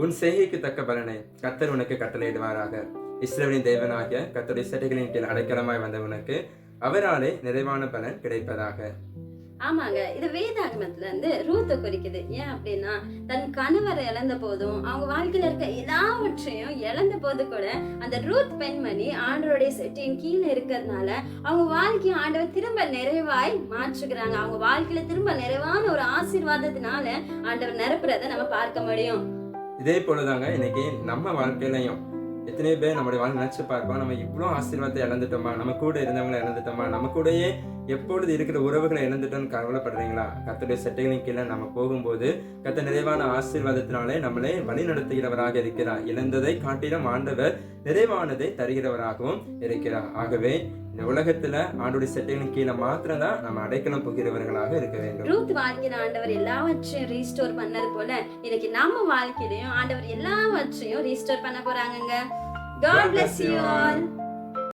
உன் செய்கைக்கு தக்க பலனை கர்த்தர் உனக்கு கட்டளையிடுவாராக. இஸ்ரவேலின் தேவனாகிய கர்த்தருடைய சட்டைகளின் கீழ் அடைக்கலமாய் வந்தவனுக்கு அவராலே நிறைவான பலன் கிடைப்பதாக. ஆமாங்க, இது வேதாகமத்துல இருந்து ரூத்தை குறிக்குது. ஏன் அப்படின்னா, தன் கணவரை இழந்த போதும் அவங்க வாழ்க்கையில இருக்க எல்லாவற்றையும் இழந்த போது கூட அந்த ரூத் பெண்மணி ஆண்டவருடைய செட்டியின் கீழே இருக்கிறதுனால அவங்க வாழ்க்கையை ஆண்டவர் திரும்ப நிறைவாய் மாற்றுகிறாங்க. அவங்க வாழ்க்கையில திரும்ப நிறைவான ஒரு ஆசீர்வாதத்தினால ஆண்டவர் நிரப்புறதை நம்ம பார்க்க முடியும். இதே போலதாங்க இன்னைக்கு நம்ம வாழ்க்கையிலையும் எத்தனை பேர் நம்முடைய வாழ்க்கை நினைச்சு பார்ப்போம், நம்ம இவ்வளோ ஆசீர்வாதத்தை இழந்துட்டோமா, நம்ம கூட இருந்தவங்களை இழந்துட்டோமா, நம்ம கூடயே எப்பொழுது இருக்கிற உறவுகளை இழந்துட்டோம்னு கவலைப்படுறீங்களா? கர்த்தருடைய சட்டைகளின் கீழே நம்ம போகும்போது கர்த்தர் நிறைவான ஆசீர்வாதத்தினாலே நம்மளை வழி நடத்துகிறவராக இருக்கிறார். இழந்ததை காட்டிலும் ஆண்டவர் நிறைவானதை தருகிறவராகவும் இருக்கிறார். ஆகவே இந்த உலகத்துல ஆண்டவருடைய சட்டைகளின் கீழே மாத்திரம் தான் நம்ம அடைக்கலம் போகிறவர்களாக இருக்க வேண்டும். ரூத் வாழ்க்கையில ஆண்டவர் எல்லாவற்றையும் ரீஸ்டோர் பண்ணது போல இன்னைக்கு நம்ம வாழ்க்கையிலையும் ஆண்டவர் எல்லாவற்றையும் ரீஸ்டோர் பண்ண போறாங்க. God bless you all.